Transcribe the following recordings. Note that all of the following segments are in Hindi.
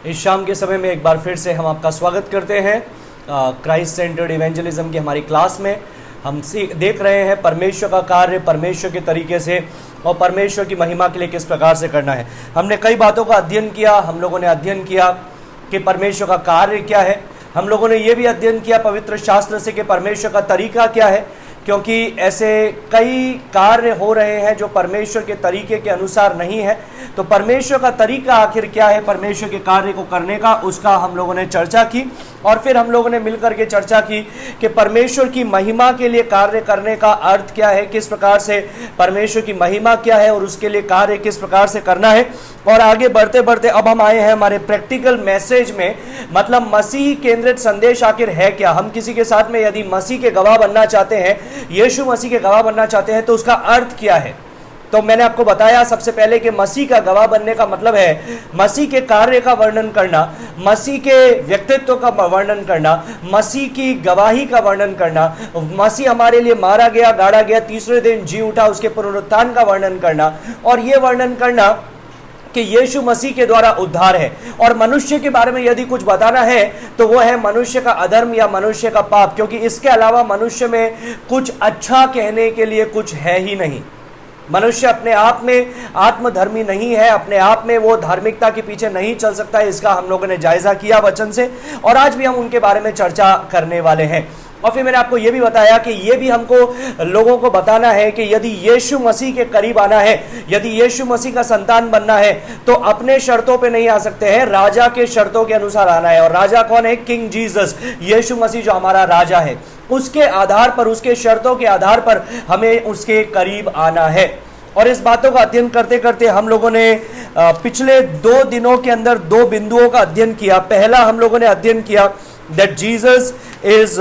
इस शाम के समय में एक बार फिर से हम आपका स्वागत करते हैं क्राइस्ट सेंटर्ड इवेंजलिज्म की हमारी क्लास में। हम देख रहे हैं परमेश्वर का कार्य परमेश्वर के तरीके से और परमेश्वर की महिमा के लिए किस प्रकार से करना है। हमने कई बातों का अध्ययन किया। हम लोगों ने अध्ययन किया कि परमेश्वर का कार्य क्या है। हम लोगों ने ये भी अध्ययन किया पवित्र शास्त्र से कि परमेश्वर का तरीका क्या है, क्योंकि ऐसे कई कार्य हो रहे हैं जो परमेश्वर के तरीके के अनुसार नहीं है। तो परमेश्वर का तरीका आखिर क्या है परमेश्वर के कार्य को करने का, उसका हम लोगों ने चर्चा की। और फिर हम लोगों ने मिलकर के चर्चा की कि परमेश्वर की महिमा के लिए कार्य करने का अर्थ क्या है, किस प्रकार से परमेश्वर की महिमा क्या है और उसके लिए कार्य किस प्रकार से करना है। और आगे बढ़ते बढ़ते अब हम आए हैं हमारे प्रैक्टिकल मैसेज में, मतलब मसीह केंद्रित संदेश आखिर है क्या। हम किसी के साथ में यदि मसीह के गवाह बनना चाहते हैं, यीशु मसीह के गवाह बनना चाहते हैं, तो उसका अर्थ क्या है। तो मैंने आपको बताया सबसे पहले कि मसीह का गवाह बनने का मतलब है मसीह के कार्य का वर्णन करना, मसीह के व्यक्तित्व का वर्णन करना, मसीह की गवाही का वर्णन करना, मसीह हमारे लिए मारा गया, गाड़ा गया, तीसरे दिन जी उठा, उसके पुनरुत्थान का वर्णन करना, और ये वर्णन करना कि यीशु मसीह के द्वारा उद्धार है। और मनुष्य के बारे में यदि कुछ बताना है तो वो है मनुष्य का अधर्म या मनुष्य का पाप, क्योंकि इसके अलावा मनुष्य में कुछ अच्छा कहने के लिए कुछ है ही नहीं। मनुष्य अपने आप में आत्मधर्मी नहीं है, अपने आप में वो धार्मिकता के पीछे नहीं चल सकता है। इसका हम लोगों ने जायजा किया वचन से, और आज भी हम उनके बारे में चर्चा करने वाले हैं। और फिर मैंने आपको ये भी बताया कि ये भी हमको लोगों को बताना है कि यदि यीशु मसीह के करीब आना है, यदि यीशु मसीह का संतान बनना है, तो अपने शर्तों पे नहीं आ सकते हैं, राजा के शर्तों के अनुसार आना है। और राजा कौन है? किंग जीसस, यीशु मसीह जो हमारा राजा है, उसके आधार पर, उसके शर्तों के आधार पर हमें उसके करीब आना है। और इस बातों का अध्ययन करते करते हम लोगों ने पिछले 2 दिनों के अंदर 2 बिंदुओं का अध्ययन किया। पहला हम लोगों ने अध्ययन किया दैट जीसस इज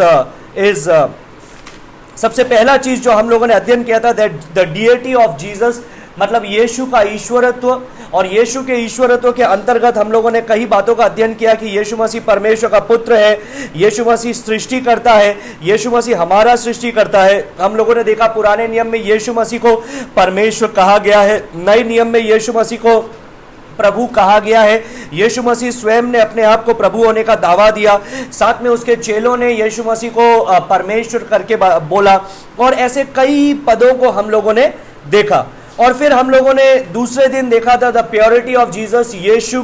सबसे पहला चीज जो हम लोगों ने अध्ययन किया था that the deity of Jesus, मतलब यीशु का ईश्वरत्व। और यीशु के ईश्वरत्व के अंतर्गत हम लोगों ने कई बातों का अध्ययन किया कि यीशु मसीह परमेश्वर का पुत्र है, यीशु मसीह सृष्टि करता है, यीशु मसीह हमारा सृष्टि करता है। हम लोगों ने देखा पुराने नियम में यीशु मसीह को परमेश्वर कहा गया है, नए नियम में यीशु मसीह को प्रभु कहा गया है। यीशु मसीह स्वयं ने अपने आप को प्रभु होने का दावा दिया, साथ में उसके चेलों ने यीशु मसीह को परमेश्वर करके बोला, और ऐसे कई पदों को हम लोगों ने देखा। और फिर हम लोगों ने दूसरे दिन देखा था द प्योरिटी ऑफ जीसस, यीशु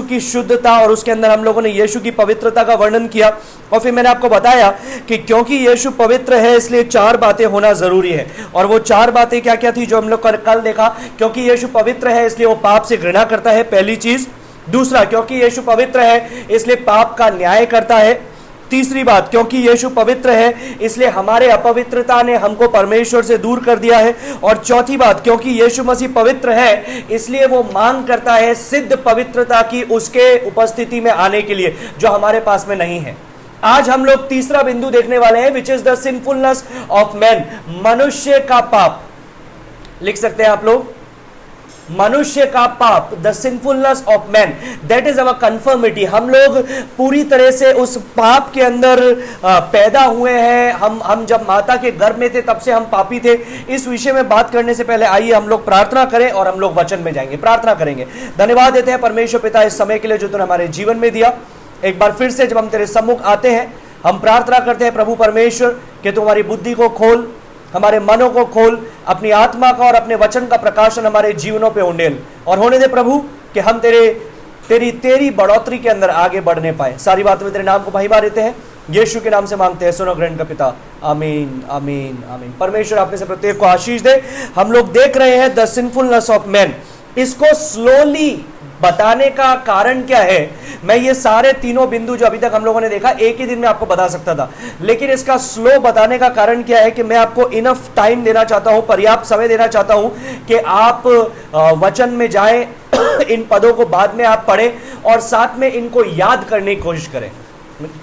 की शुद्धता, और उसके अंदर हम लोगों ने यीशु की पवित्रता का वर्णन किया। और फिर मैंने आपको बताया कि क्योंकि यीशु पवित्र है इसलिए 4 बातें होना जरूरी है। और वो 4 बातें क्या क्या थी जो हम लोग कल देखा? क्योंकि यीशु पवित्र है इसलिए वो पाप से घृणा करता है, पहली चीज। दूसरा, क्योंकि यीशु पवित्र है इसलिए पाप का न्याय करता है। तीसरी बात, क्योंकि यीशु पवित्र है इसलिए हमारे अपवित्रता ने हमको परमेश्वर से दूर कर दिया है। और चौथी बात, क्योंकि यीशु मसीह पवित्र है इसलिए वो मांग करता है सिद्ध पवित्रता की उसके उपस्थिति में आने के लिए, जो हमारे पास में नहीं है। आज हम लोग तीसरा बिंदु देखने वाले हैं, which is the sinfulness of man, मनुष्य का पाप। लिख सकते हैं आप लोग, मनुष्य का पाप, the sinfulness of man, that is our conformity. हम लोग पूरी तरह से उस पाप के अंदर पैदा हुए हैं। हम जब माता के गर्भ में थे तब से हम पापी थे। इस विषय में बात करने से पहले आइए हम लोग प्रार्थना करें और हम लोग वचन में जाएंगे, प्रार्थना करेंगे। धन्यवाद देते हैं परमेश्वर पिता इस समय के लिए जो तूने हमारे जीवन में दिया। एक बार फिर से जब हम तेरे सम्मुख आते हैं, हम प्रार्थना करते हैं प्रभु परमेश्वर कि तू हमारी बुद्धि को खोल, हमारे मनों को खोल, अपनी आत्मा का और अपने वचन का प्रकाशन हमारे जीवनों पे उंडेल और होने दे प्रभु कि हम तेरी बढ़ोतरी के अंदर आगे बढ़ने पाए। सारी बात में तेरे नाम को महिमा देते हैं, यीशु के नाम से मांगते हैं, सुनो ग्रहण का पिता, आमीन आमीन आमीन। परमेश्वर आपने से प्रत्येक को आशीष दे। हम लोग देख रहे हैं द सिंफुलनेस ऑफ मैन। इसको स्लोली बताने का कारण क्या है? मैं ये सारे तीनों बिंदु जो अभी तक हम लोगों ने देखा एक ही दिन में आपको बता सकता था, लेकिन इसका स्लो बताने का कारण क्या है कि मैं आपको इनफ टाइम देना चाहता हूं, पर्याप्त समय देना चाहता हूं कि आप वचन में जाएं, इन पदों को बाद में आप पढ़ें और साथ में इनको याद करने की कोशिश करें।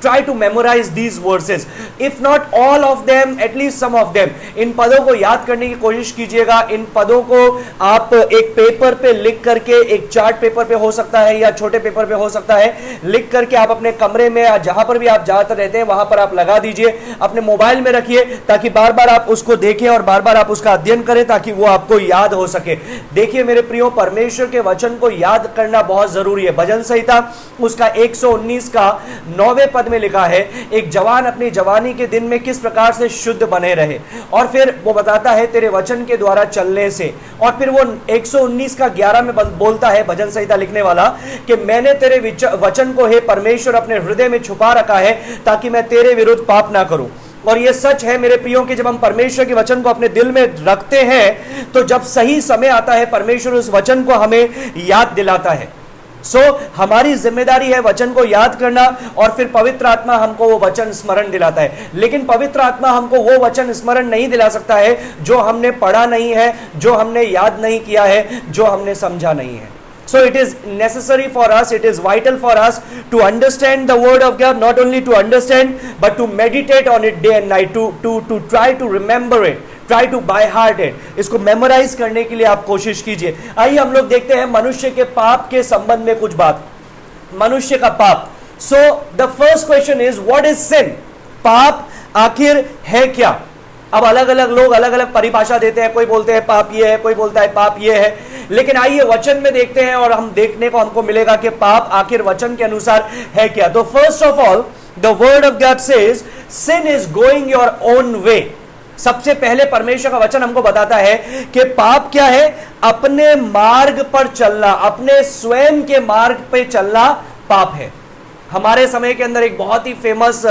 Try to memorize these verses. If not all of them, at least some of them. इन पदों को याद करने की कोशिश कीजिएगा. इन पदों को आप एक पेपर पे लिख करके, एक चार्ट पेपर पे हो सकता है या छोटे पेपर पे हो सकता है, लिख करके आप अपने कमरे में या जहां पर भी आप ज्यादातर रहते हैं वहां पर आप लगा दीजिए. अपने मोबाइल में रखिए ताकि बार बार आप उसको देखें और बार बार आप उसका अध्ययन करें ताकि वो आपको याद हो सके. देखिए मेरे प्रियो, परमेश्वर के वचन को याद करना बहुत जरूरी है. भजन संहिता उसका 119 का 9वें पद में लिखा है, एक जवान अपनी जवानी के दिन में किस प्रकार से शुद्ध बने रहे. और फिर वो बताता है तेरे वचन के द्वारा चलने से. और फिर वो 119 का 11 में बोलता है भजन संहिता लिखने वाला कि मैंने तेरे वचन को हे परमेश्वर अपने हृदय में छुपा रखा है ताकि मैं तेरे विरुद्ध पाप ना करूं. और ये सच है मेरे प्रियो कि जब हम परमेश्वर के वचन को अपने दिल में रखते हैं तो जब सही समय आता है परमेश्वर उस वचन को हमें याद दिलाता है. हमारी जिम्मेदारी है वचन को याद करना और फिर पवित्र आत्मा हमको वो वचन स्मरण दिलाता है. लेकिन पवित्र आत्मा हमको वो वचन स्मरण नहीं दिला सकता है जो हमने पढ़ा नहीं है, जो हमने याद नहीं किया है, जो हमने समझा नहीं है. So it is necessary for us, it is vital for us to understand the word of God, not only to understand but to meditate on it day and night, to try to remember it, try to by heart it. इसको मेमोराइज करने के लिए आप कोशिश कीजिए. आइए हम लोग देखते हैं मनुष्य के पाप के संबंध में कुछ बात. मनुष्य का पाप. So the first question is what is sin? पाप आखिर है क्या? अब अलग अलग लोग अलग अलग परिभाषा देते हैं. कोई बोलते हैं पाप ये है, कोई बोलता है पाप ये है. लेकिन आइए वचन में देखते हैं और हम देखने को हमको मिलेगा कि पाप आखिर वचन के अनुसार है क्या. तो first of all the word of God says sin is going your own way. सबसे पहले परमेश्वर का वचन हमको बताता है कि पाप क्या है? अपने मार्ग पर चलना, अपने स्वयं के मार्ग पे चलना पाप है. हमारे समय के अंदर एक बहुत ही फेमस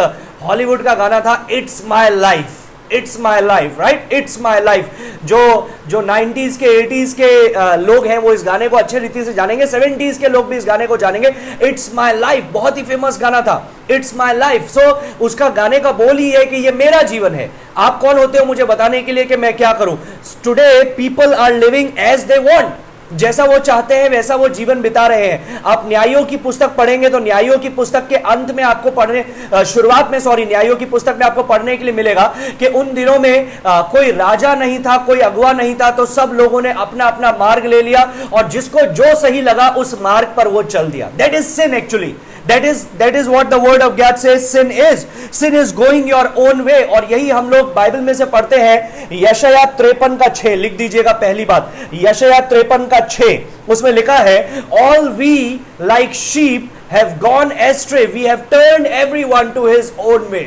हॉलीवुड का गाना था, it's my life. It's my life, right? It's my life. जो 90s के 80s के लोग हैं वो इस गाने को अच्छे रीति से जानेंगे. 70s के लोग भी इस गाने को जानेंगे. इट्स माई लाइफ बहुत ही फेमस गाना था. It's my life. सो उसका गाने का बोल ही है कि ये मेरा जीवन है. आप कौन होते हो मुझे बताने के लिए कि मैं क्या करूं? Today people are living as they want. जैसा वो चाहते हैं वैसा वो जीवन बिता रहे हैं. आप न्यायों की पुस्तक पढ़ेंगे तो न्यायों की पुस्तक के अंत में आपको न्यायों की पुस्तक में आपको पढ़ने के लिए मिलेगा कि उन दिनों में कोई राजा नहीं था, कोई अगुआ नहीं था, तो सब लोगों ने अपना अपना मार्ग ले लिया और जिसको जो सही लगा उस मार्ग पर वो चल दिया. That is sin actually. That is what the word of God says sin is. Sin is going your own way. और यही हम लोग बाइबल में से पढ़ते हैं. यशायाह 53 का 6 लिख दीजिएगा. पहली बात यशायाह 53 का 6 उसमें लिखा है, All we like sheep have gone astray, we have turned everyone to his own way.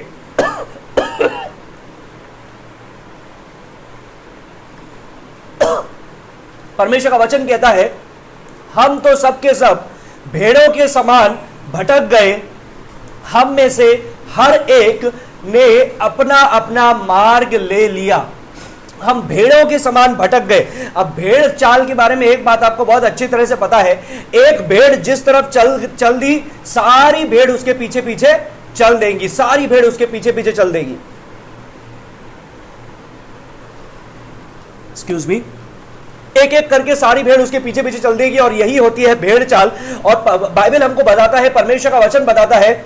परमेश्वर का वचन कहता है हम तो सबके सब भेड़ों के समान भटक गए, हम में से हर एक ने अपना अपना मार्ग ले लिया. हम भेड़ों के समान भटक गए. अब भेड़ चाल के बारे में एक बात आपको बहुत अच्छी तरह से पता है. एक भेड़ जिस तरफ चल दी सारी भेड़ उसके पीछे पीछे चल देंगी. सारी भेड़ उसके पीछे पीछे चल देगी. Excuse me. एक एक करके सारी भेड़ उसके पीछे पीछे चल देगी और यही होती है भेड़ चाल. और बाइबल हमको बताता है, परमेश्वर का वचन बताता है,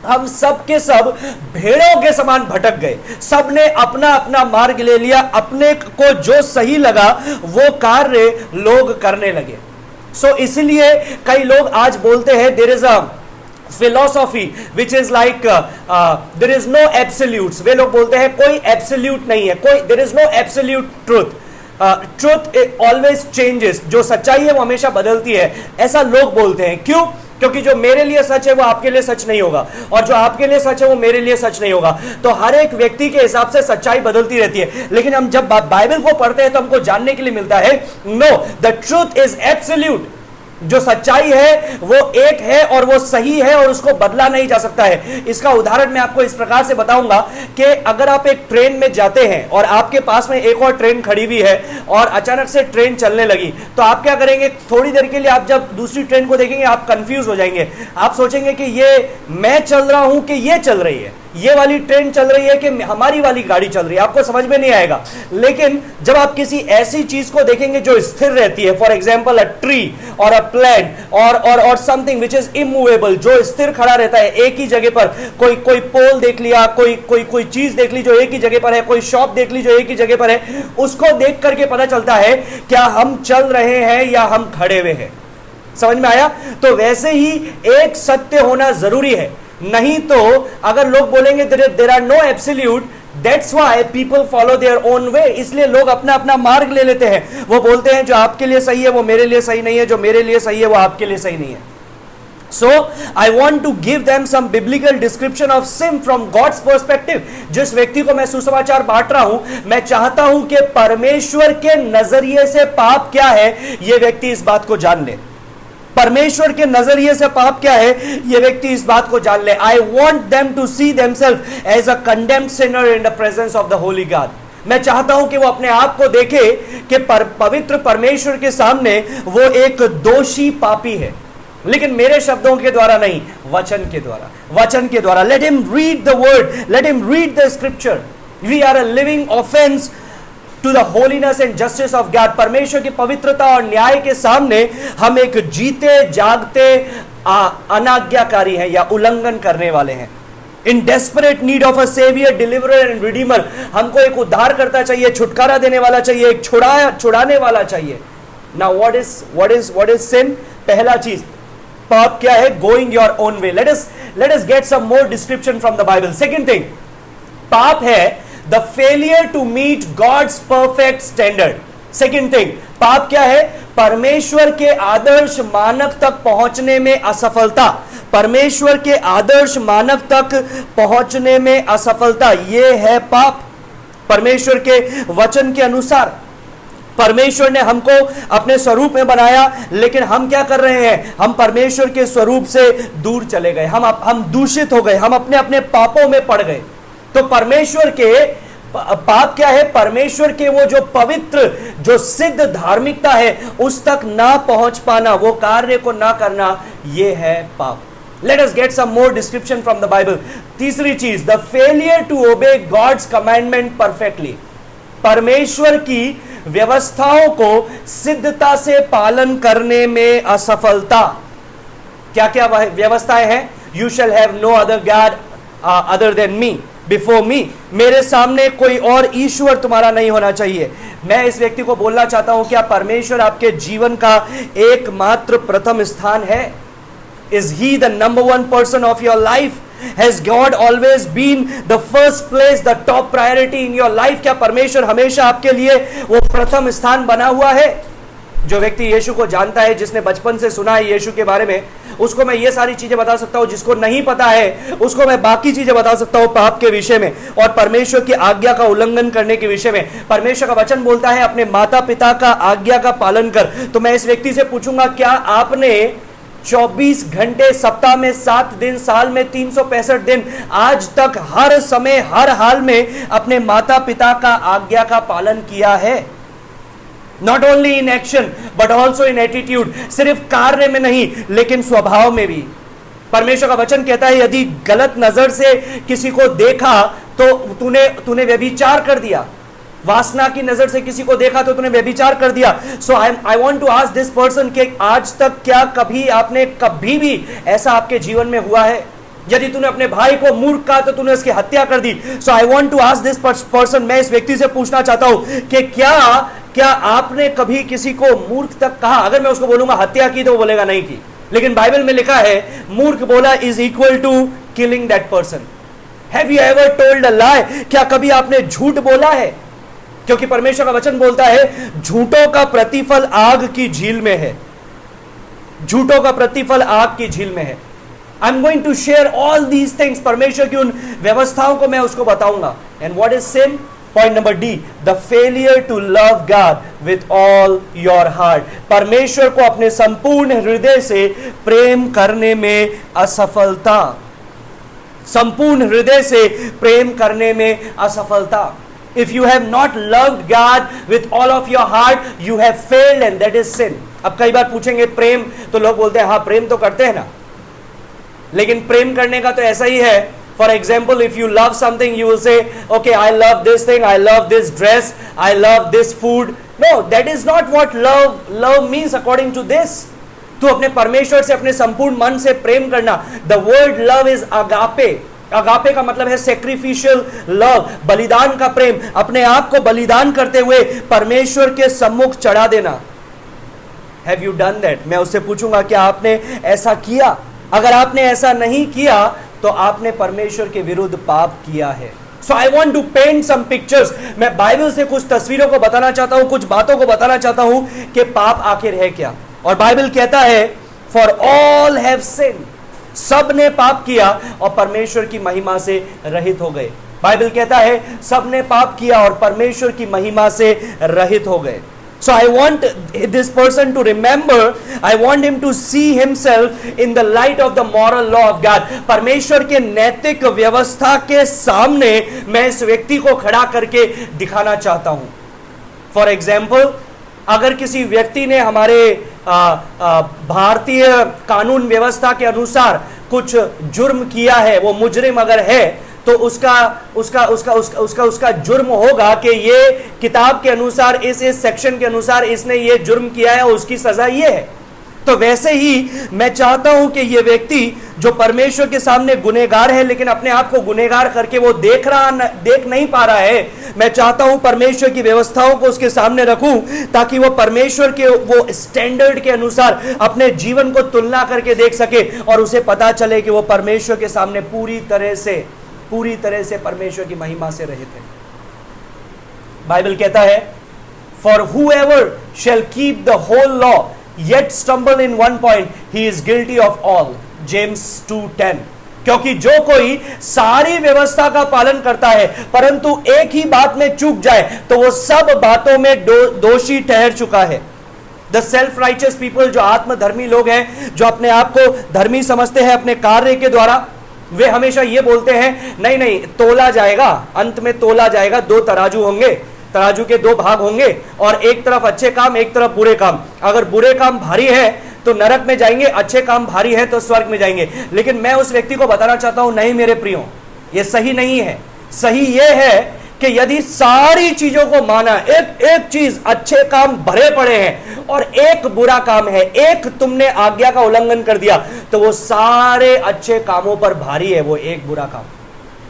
हम सब के सब भेड़ों के समान भटक गए. सब ने अपना अपना मार्ग ले लिया. अपने को जो सही लगा वो कार्य लोग करने लगे. सो इसलिए कई लोग आज बोलते हैं there is a philosophy which is like there is no absolutes. वे लोग बोलते हैं कोई एब्सोल्यूट नहीं है, कोई there is no absolute truth. Truth always changes. जो सच्चाई है वो हमेशा बदलती है, ऐसा लोग बोलते हैं. क्यों? क्योंकि जो मेरे लिए सच है वो आपके लिए सच नहीं होगा और जो आपके लिए सच है वो मेरे लिए सच नहीं होगा. तो हर एक व्यक्ति के हिसाब से सच्चाई बदलती रहती है. लेकिन हम जब बाइबल को पढ़ते हैं तो हमको जानने के लिए मिलता है no, the truth is absolute. जो सच्चाई है वो एक है और वो सही है और उसको बदला नहीं जा सकता है. इसका उदाहरण मैं आपको इस प्रकार से बताऊंगा कि अगर आप एक ट्रेन में जाते हैं और आपके पास में एक और ट्रेन खड़ी हुई है और अचानक से ट्रेन चलने लगी, तो आप क्या करेंगे? थोड़ी देर के लिए आप जब दूसरी ट्रेन को देखेंगे आप कंफ्यूज हो जाएंगे. आप सोचेंगे कि ये मैं चल रहा हूं कि ये चल रही है. ये वाली ट्रेन चल रही है कि हमारी वाली गाड़ी चल रही है, आपको समझ में नहीं आएगा। लेकिन जब आप किसी ऐसी चीज को देखेंगे जो स्थिर रहती है, फॉर एग्जाम्पल अ ट्री और अ प्लांट और समथिंग विच इज इमूवेबल, जो स्थिर खड़ा रहता है एक ही जगह पर, कोई पोल देख लिया, कोई चीज देख ली जो एक ही जगह पर है, कोई शॉप देख ली जो एक ही जगह पर है, उसको देख करके पता चलता है क्या हम चल रहे हैं या हम खड़े हुए हैं। समझ में आया? तो वैसे ही एक सत्य होना जरूरी है, नहीं तो अगर लोग बोलेंगे there are no absolute, that's why people follow their own way, इसलिए लोग अपना अपना मार्ग ले लेते हैं। वो बोलते हैं जो आपके लिए सही है वो मेरे लिए सही नहीं है, जो मेरे लिए सही है वो आपके लिए सही नहीं है। So I want to give them some biblical description of sin from God's perspective। जिस व्यक्ति को मैं सुसमाचार बांट रहा हूं, मैं चाहता हूं कि परमेश्वर के नजरिए से पाप क्या है यह व्यक्ति इस बात को जान ले। परमेश्वर के नजरिए से पाप क्या है यह व्यक्ति इस बात को जान ले। I want them to see themselves as a condemned sinner in the presence of the holy God। मैं चाहता हूं कि वो अपने आप को देखे कि पवित्र परमेश्वर के सामने वो एक दोषी पापी है, लेकिन मेरे शब्दों के द्वारा नहीं, वचन के द्वारा, वचन के द्वारा। Let him read the word, let him read the scripture. We are a living offence to the holiness and justice of God. परमेश्वर की पवित्रता और न्याय के सामने हम एक जीते जागते अनाज्ञाकारी हैं या उल्लंघन करने वाले हैं। In desperate need of a saviour, deliverer and redeemer. हमको एक उद्धारकर्ता चाहिए, छुटकारा देने वाला चाहिए, एक छुड़ाने वाला चाहिए। Now what is sin? पहला चीज पाप क्या है? Going your own way. Let us get some more description from the Bible. Second thing, पाप है the failure to meet God's perfect standard. Second thing, पाप क्या है? परमेश्वर के आदर्श मानव तक पहुंचने में असफलता। परमेश्वर के आदर्श मानव तक पहुंचने में असफलता, यह है पाप। परमेश्वर के वचन के अनुसार परमेश्वर ने हमको अपने स्वरूप में बनाया, लेकिन हम क्या कर रहे हैं? हम परमेश्वर के स्वरूप से दूर चले गए, हम दूषित हो गए, हम अपने अपने पापों में पड़ गए। तो परमेश्वर के पाप क्या है? परमेश्वर के वो जो पवित्र, जो सिद्ध धार्मिकता है उस तक ना पहुंच पाना, वो कार्य को ना करना, ये है पाप। Let us get some more description from the Bible. तीसरी चीज, the failure to obey God's commandment perfectly. परमेश्वर की व्यवस्थाओं को सिद्धता से पालन करने में असफलता। क्या क्या व्यवस्थाएं हैं? You shall have no other god other than me, before me. मेरे सामने कोई और ईश्वर तुम्हारा नहीं होना चाहिए। मैं इस व्यक्ति को बोलना चाहता हूं, क्या परमेश्वर आपके जीवन का एकमात्र प्रथम स्थान है? Is he the number one person of your life? Has God always been the first place, the top priority in your life? क्या परमेश्वर हमेशा आपके लिए वो प्रथम स्थान बना हुआ है? जो व्यक्ति यीशु को जानता है, जिसने बचपन से सुना है यीशु के बारे में, उसको मैं ये सारी चीजें बता सकता हूं। जिसको नहीं पता है उसको मैं बाकी चीजें बता सकता हूं, पाप के विषय में और परमेश्वर की आज्ञा का उल्लंघन करने के विषय में। परमेश्वर का वचन बोलता है अपने माता पिता का आज्ञा का पालन कर। तो मैं इस व्यक्ति से पूछूंगा, क्या आपने 24 घंटे सप्ताह में 7 दिन, साल में 365 दिन, आज तक हर समय हर हाल में अपने माता पिता का आज्ञा का पालन किया है? Not only in action but also in attitude. सिर्फ कार्य में नहीं लेकिन स्वभाव में भी। परमेश्वर का वचन कहता है यदि गलत नजर से किसी को देखा तो तूने व्यभिचार कर दिया। वासना की नजर से किसी को देखा तो तूने व्यभिचार कर दिया। So I want to ask this person कि आज तक क्या आपने कभी भी ऐसा आपके जीवन में हुआ है? यदि तूने अपने भाई को मूर्ख कहा तो तूने उसकी हत्या कर दी। So I want to ask this person, मैं इस व्यक्ति से पूछना चाहता हूं कि क्या आपने कभी किसी को मूर्ख तक कहा? अगर मैं उसको बोलूंगा हत्या की तो वो बोलेगा नहीं की, लेकिन बाइबल में लिखा है मूर्ख बोला is equal to killing that person. Have you ever told a lie? क्या कभी आपने झूठ बोला है? क्योंकि परमेश्वर का वचन बोलता है झूठों का प्रतिफल आग की झील में है। झूठों का प्रतिफल आग की झील में है। I am going to share all these things. परमेश्वर की उन व्यवस्थाओं को मैं उसको बताऊंगा। And what is sin? Point number d, the failure to love God with all your heart. परमेश्वर को अपने संपूर्ण हृदय से प्रेम करने में असफलता। संपूर्ण हृदय से प्रेम करने में असफलता। If you have not loved God with all of your heart, you have failed and that is sin. अब कई बार पूछेंगे प्रेम, तो लोग बोलते हैं हाँ प्रेम तो करते हैं ना, लेकिन प्रेम करने का तो ऐसा ही है For example, if you love something, you will say, okay, I love this thing, I love this dress, I love this food. No, that is not what love means according to this. तो अपने परमेश्वर से अपने संपूर्ण मन से प्रेम करना. The word love is agape. Agape का मतलब है सेक्रिफिशियल लव, बलिदान का प्रेम, अपने आप को बलिदान करते हुए परमेश्वर के सम्मुख चढ़ा देना. Have you done that? मैं उससे पूछूंगा क्या आपने ऐसा किया? अगर आपने ऐसा नहीं किया तो आपने परमेश्वर के विरुद्ध पाप किया है. So I want to paint some pictures. मैं बाइबल से कुछ तस्वीरों को बताना चाहता हूं, कुछ बातों को बताना चाहता हूं कि पाप आखिर है क्या. और बाइबल कहता है For all have sinned. सब ने पाप किया और परमेश्वर की महिमा से रहित हो गए. बाइबल कहता है सब ने पाप किया और परमेश्वर की महिमा से रहित हो गए. So I want this person to remember, I want him to see himself in the light of the moral law of God. परमेश्वर के नैतिक व्यवस्था के सामने मैं इस व्यक्ति को खड़ा करके दिखाना चाहता हूं. For example, अगर किसी व्यक्ति ने हमारे भारतीय कानून व्यवस्था के अनुसार कुछ जुर्म किया है, वो मुजरिम अगर है, तो उसका जुर्म होगा कि ये किताब के अनुसार इस सेक्शन के अनुसार इसने ये जुर्म किया है और उसकी सजा ये है. तो वैसे ही मैं चाहता हूं कि ये व्यक्ति जो परमेश्वर के सामने गुनहगार है लेकिन अपने आप को गुनहगार करके वो देख नहीं पा रहा है, मैं चाहता हूं परमेश्वर की व्यवस्थाओं को उसके सामने रखूं ताकि वो परमेश्वर के वो स्टैंडर्ड के अनुसार अपने जीवन को तुलना करके देख सके और उसे पता चले कि वो परमेश्वर के सामने पूरी तरह से परमेश्वर की महिमा से रहित है. बाइबल कहता है For whoever shall keep the whole law yet stumble in one point, he is guilty of all. James 2:10. क्योंकि जो कोई सारी व्यवस्था का पालन करता है परंतु एक ही बात में चूक जाए तो वो सब बातों में दोषी ठहर चुका है. द सेल्फ राइचियस पीपल, जो आत्मधर्मी लोग हैं, जो अपने आप को धर्मी समझते हैं अपने कार्य के द्वारा, वे हमेशा ये बोलते हैं नहीं तोला जाएगा, अंत में तोला जाएगा, दो तराजू होंगे, तराजू के दो भाग होंगे और एक तरफ अच्छे काम एक तरफ बुरे काम. अगर बुरे काम भारी है तो नरक में जाएंगे, अच्छे काम भारी है तो स्वर्ग में जाएंगे. लेकिन मैं उस व्यक्ति को बताना चाहता हूं नहीं मेरे प्रियो, ये सही नहीं है. सही ये है कि यदि सारी चीजों को माना, एक चीज अच्छे काम भरे पड़े हैं और एक बुरा काम है, एक तुमने आज्ञा का उल्लंघन कर दिया, तो वो सारे अच्छे कामों पर भारी है वो एक बुरा काम.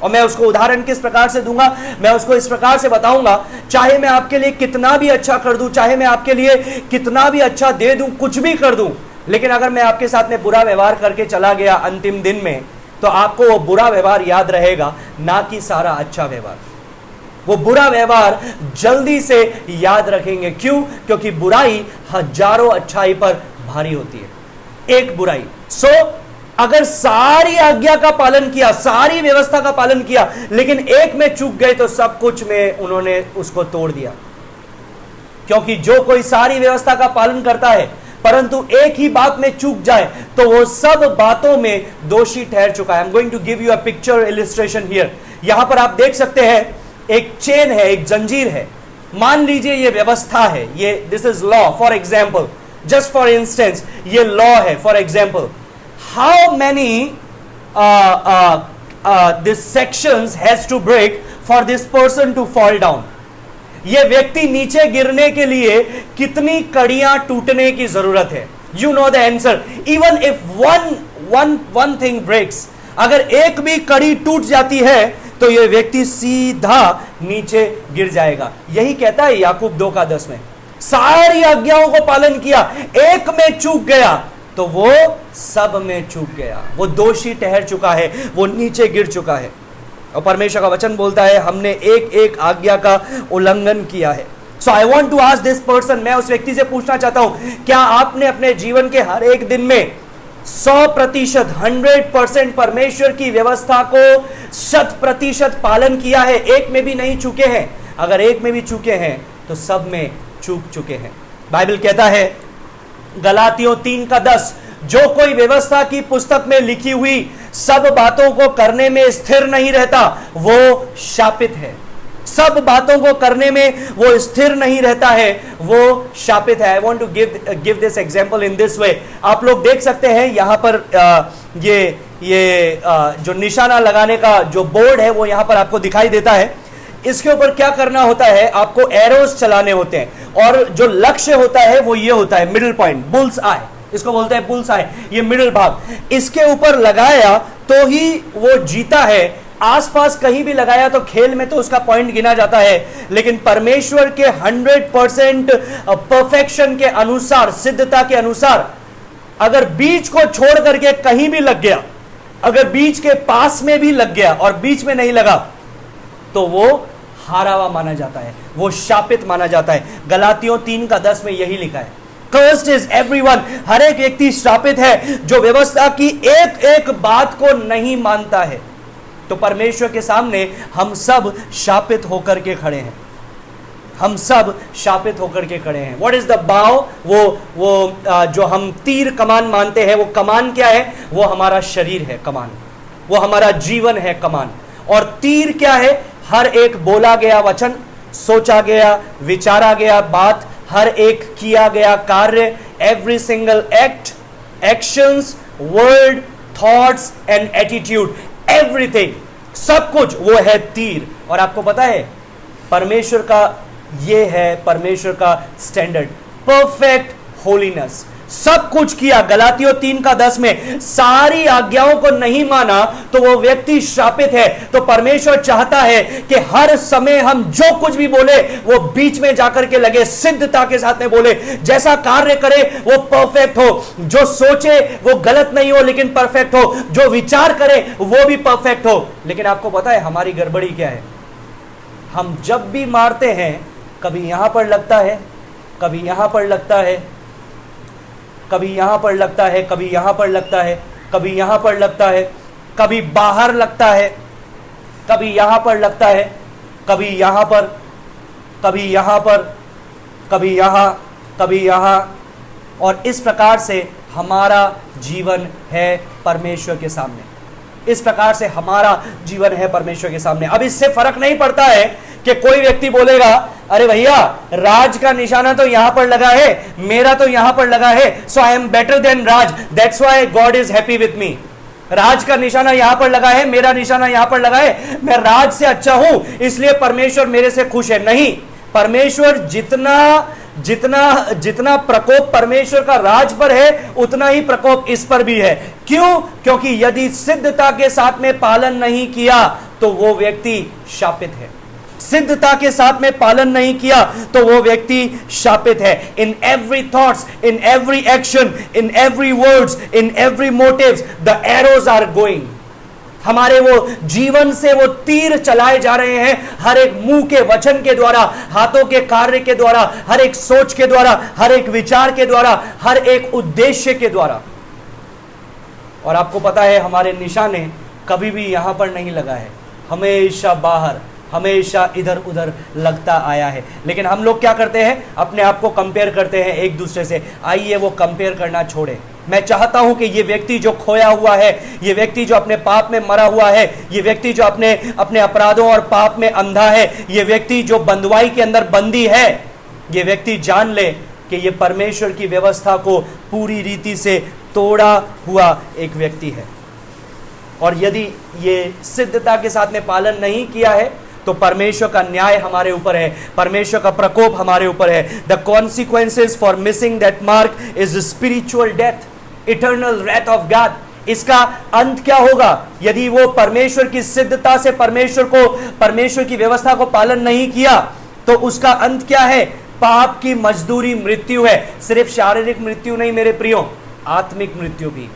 और मैं उसको उदाहरण किस प्रकार से दूंगा, मैं उसको इस प्रकार से बताऊंगा, चाहे मैं आपके लिए कितना भी अच्छा कर दूं, चाहे मैं आपके लिए कितना भी अच्छा दे दूं, कुछ भी कर दूं, लेकिन अगर मैं आपके साथ में बुरा व्यवहार करके चला गया अंतिम दिन में, तो आपको वो बुरा व्यवहार याद रहेगा, ना कि सारा अच्छा व्यवहार. वो बुरा व्यवहार जल्दी से याद रखेंगे. क्यों? क्योंकि बुराई हजारों अच्छाई पर भारी होती है, एक बुराई. अगर सारी आज्ञा का पालन किया, सारी व्यवस्था का पालन किया, लेकिन एक में चूक गए तो सब कुछ में उन्होंने उसको तोड़ दिया. क्योंकि जो कोई सारी व्यवस्था का पालन करता है परंतु एक ही बात में चूक जाए तो वो सब बातों में दोषी ठहर चुका है. I am going to give you a picture illustration here. यहां पर आप देख सकते हैं एक चेन है, एक जंजीर है. मान लीजिए ये व्यवस्था है, ये this is law. For example, just for instance, ये लॉ है. For example, how many this sections has to break for this person to fall down? ये व्यक्ति नीचे गिरने के लिए कितनी कड़ियां टूटने की जरूरत है? You know the answer. Even if one thing breaks, अगर एक भी कड़ी टूट जाती है तो ये व्यक्ति सीधा नीचे गिर जाएगा. यही कहता है याकूब 2:10 में. सारी आज्ञाओं को पालन किया, एक में चूक गया तो वो सब में चूक गया, वो दोषी ठहर चुका है, वो नीचे गिर चुका है. और परमेश्वर का वचन बोलता है हमने एक एक आज्ञा का उल्लंघन किया है. So I want to ask this person, मैं उस व्यक्ति से पूछना चाहता हूं, क्या आपने अपने जीवन के हर एक दिन में 100%, 100% परमेश्वर की व्यवस्था को 100% पालन किया है? एक में भी नहीं चूके हैं. अगर एक में भी चूके हैं तो सब में चूक चुके हैं. बाइबल कहता है गलातियों 3:10, जो कोई व्यवस्था की पुस्तक में लिखी हुई सब बातों को करने में स्थिर नहीं रहता वो शापित है. सब बातों को करने में वो स्थिर नहीं रहता है, वो शापित है. I want to give this example in this way. आप लोग देख सकते हैं यहां पर ये ये जो निशाना लगाने का जो बोर्ड है वो यहां पर आपको दिखाई देता है। इसके ऊपर क्या करना होता है, आपको एरोस चलाने होते हैं और जो लक्ष्य होता है वो ये होता है मिडिल पॉइंट, बुल्स आई, इसको बोलते हैं बुल्स आई, ये मिडिल भाग। इसके ऊपर लगाया तो ही वो जीता है, आसपास कहीं भी लगाया तो खेल में तो उसका पॉइंट गिना जाता है, लेकिन परमेश्वर के 100% परफेक्शन के अनुसार, सिद्धता के अनुसार, अगर बीच को छोड़ करके कहीं भी लग गया, अगर बीच के पास में भी लग गया और बीच में नहीं लगा तो वो हारा हुआ माना जाता है, वो शापित माना जाता है। गलातियों 3:10 में यही लिखा है, Cursed is everyone, हर एक व्यक्ति श्रापित है जो व्यवस्था की एक एक बात को नहीं मानता है। तो परमेश्वर के सामने हम सब शापित होकर के खड़े हैं, हम सब शापित होकर के खड़े हैं। व्हाट इज द बाव, वो जो हम तीर कमान मानते हैं, वो कमान क्या है, वो हमारा शरीर है कमान, वो हमारा जीवन है कमान। और तीर क्या है, हर एक बोला गया वचन, सोचा गया, विचारा गया बात, हर एक किया गया कार्य, every single act, actions, word, thoughts and attitude, everything, सब कुछ वो है तीर। और आपको पता है परमेश्वर का ये है, परमेश्वर का स्टैंडर्ड, परफेक्ट होलीनेस, सब कुछ किया। गलातियों 3:10 में सारी आज्ञाओं को नहीं माना तो वो व्यक्ति श्रापित है। तो परमेश्वर चाहता है कि हर समय हम जो कुछ भी बोले वो बीच में जाकर के लगे, सिद्धता के साथ में बोले, जैसा कार्य करे वो परफेक्ट हो, जो सोचे वो गलत नहीं हो लेकिन परफेक्ट हो, जो विचार करे वो भी परफेक्ट हो। लेकिन आपको पता है हमारी गड़बड़ी क्या है, हम जब भी मारते हैं कभी यहां पर लगता है, कभी यहां पर लगता है, कभी यहां पर लगता है, कभी यहां पर लगता है, कभी यहां पर लगता है, कभी बाहर लगता है, कभी यहां पर लगता है, कभी यहां पर, कभी यहां पर, कभी यहां, कभी यहां। और इस प्रकार से हमारा जीवन है परमेश्वर के सामने, इस प्रकार से हमारा जीवन है परमेश्वर के सामने। अब इससे फर्क नहीं पड़ता है कि कोई व्यक्ति बोलेगा अरे भैया राज का निशाना तो यहां पर लगा है, मेरा तो यहां पर लगा है, so I am better than Raj, that's why God is happy with me. Raj का निशाना यहां पर लगा है, मेरा निशाना यहां पर लगा है, मैं राज से अच्छा हूं इसलिए परमेश्वर मेरे से खुश है। नहीं, परमेश्वर जितना प्रकोप परमेश्वर का राज पर है उतना ही प्रकोप इस पर भी है। क्यों? क्योंकि यदि सिद्धता के साथ में पालन नहीं किया तो वो व्यक्ति शापित है, सिद्धता के साथ में पालन नहीं किया तो वो व्यक्ति शापित है। In every thoughts, in every action, in every words, in every motives the arrows are going. हमारे वो जीवन से वो तीर चलाए जा रहे हैं, हर एक मुंह के वचन के द्वारा, हाथों के कार्य के द्वारा, हर एक सोच के द्वारा, हर एक विचार के द्वारा, हर एक उद्देश्य के द्वारा। और आपको पता है हमारे निशाने कभी भी यहां पर नहीं लगा है, हमेशा बाहर, हमेशा इधर उधर लगता आया है। लेकिन हम लोग क्या करते हैं, अपने आप को कंपेयर करते हैं एक दूसरे से। आइए वो कंपेयर करना छोड़े। मैं चाहता हूं कि ये व्यक्ति जो खोया हुआ है, ये व्यक्ति जो अपने पाप में मरा हुआ है, ये व्यक्ति जो अपने अपराधों और पाप में अंधा है, ये व्यक्ति जो बंधुआई के अंदर बंदी है, ये व्यक्ति जान ले कि ये परमेश्वर की व्यवस्था को पूरी रीति से तोड़ा हुआ एक व्यक्ति है। और यदि ये सिद्धता के साथ में पालन नहीं किया है तो परमेश्वर का न्याय हमारे ऊपर है, परमेश्वर का प्रकोप हमारे ऊपर है। The consequences for missing that mark is spiritual death, eternal wrath of God. इसका अंत क्या होगा यदि वो परमेश्वर की सिद्धता से परमेश्वर की व्यवस्था को पालन नहीं किया तो उसका अंत क्या है? पाप की मजदूरी मृत्यु है। सिर्फ शारीरिक मृत्यु नहीं मेरे प्रियो, आत्मिक मृत्यु भी,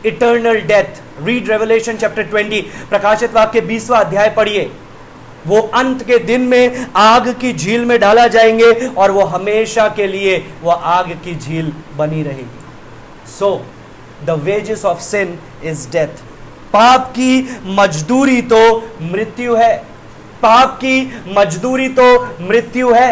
eternal death. Read revelation chapter 20, प्रकाशित वाक्य 20वां अध्याय पढ़िए। वो अंत के दिन में आग की झील में डाला जाएंगे और वो हमेशा के लिए वो आग की झील बनी रहेगी। So the wages of sin is death. पाप की मजदूरी तो मृत्यु है, पाप की मजदूरी तो मृत्यु है।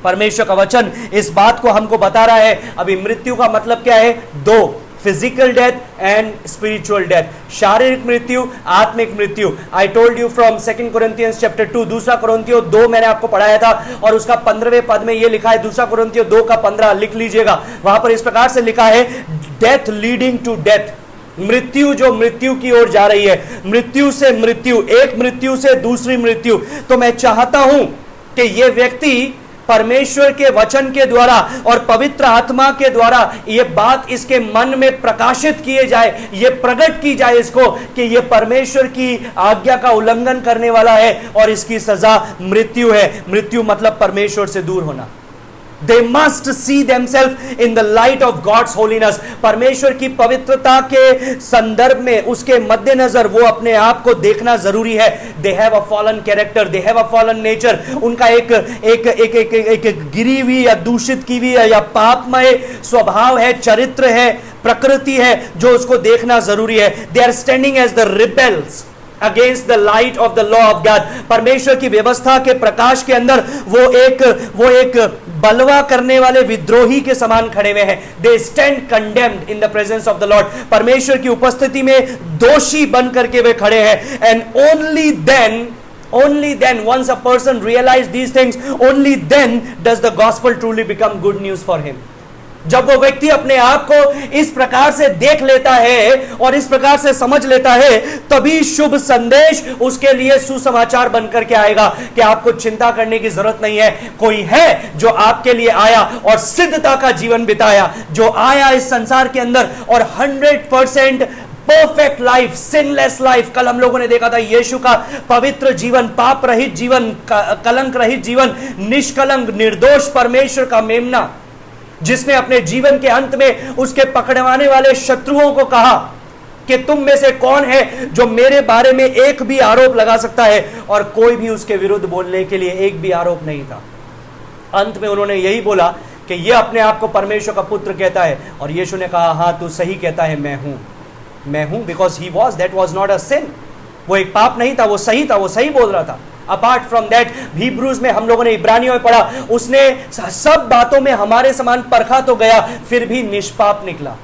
परमेश्वर का वचन इस बात को हमको बता रहा है। अभी मृत्यु का मतलब क्या है? दो, physical death and spiritual death, शारीरिक मृत्यु, आत्मिक मृत्यु। I told you from 2 Corinthians chapter 2, 2 कोरिन्थियों 2 मैंने आपको पढ़ाया था और उसका 15वें पद में यह लिखा है, 2 कोरिन्थियों 2 का 15 लिख लीजिएगा। वहां पर इस प्रकार से लिखा है, डेथ लीडिंग टू डेथ, मृत्यु जो मृत्यु की ओर जा रही है, मृत्यु से मृत्यु, एक मृत्यु से दूसरी मृत्यु। तो मैं चाहता हूं कि यह व्यक्ति परमेश्वर के वचन के द्वारा और पवित्र आत्मा के द्वारा यह बात इसके मन में प्रकाशित किए जाए, यह प्रकट की जाए इसको कि यह परमेश्वर की आज्ञा का उल्लंघन करने वाला है और इसकी सजा मृत्यु है। मृत्यु मतलब परमेश्वर से दूर होना। They must see themselves in the light of God's holiness। परमेश्वर की पवित्रता के संदर्भ में, उसके मद्देनजर वो अपने आप को देखना जरूरी है। They have a fallen character, they have a fallen nature। उनका एक गिरी हुई या दूषित की हुई या पापमय स्वभाव है, चरित्र है, प्रकृति है, जो उसको देखना जरूरी है। They are standing as the rebels against the light of the law of God. परमेश्वर की व्यवस्था के प्रकाश के अंदर वो एक बलवा करने वाले विद्रोही के समान खड़े हुए हैं। They stand condemned in the presence of the Lord. परमेश्वर की उपस्थिति में दोषी बन करके वे खड़े हैं। And only then once a person realize these things, only then does the gospel truly become good news for him। जब वो व्यक्ति अपने आप को इस प्रकार से देख लेता है और इस प्रकार से समझ लेता है, तभी शुभ संदेश उसके लिए सुसमाचार बनकर के आएगा कि आपको चिंता करने की जरूरत नहीं है। कोई है जो आपके लिए आया और सिद्धता का जीवन बिताया, जो आया इस संसार के अंदर और 100% परफेक्ट लाइफ, सिनलेस लाइफ। कल हम लोगों ने देखा था यीशु का पवित्र जीवन, पाप रहित जीवन, कलंक रहित जीवन, निष्कलंक निर्दोष परमेश्वर का मेमना, जिसने अपने जीवन के अंत में उसके पकड़वाने वाले शत्रुओं को कहा कि तुम में से कौन है जो मेरे बारे में एक भी आरोप लगा सकता है, और कोई भी उसके विरुद्ध बोलने के लिए एक भी आरोप नहीं था। अंत में उन्होंने यही बोला कि यह अपने आप को परमेश्वर का पुत्र कहता है, और यीशु ने कहा हां तू सही कहता है, मैं हूं, because he was, that was not a sin. वो एक पाप नहीं था, वो सही था, वो सही बोल रहा था। अपार्ट फ्रॉम दैट, हिब्रूज में हम लोगों ने, इब्रानियों में पढ़ा, उसने सब बातों में हमारे समान परखा तो गया, फिर भी निष्पाप निकला।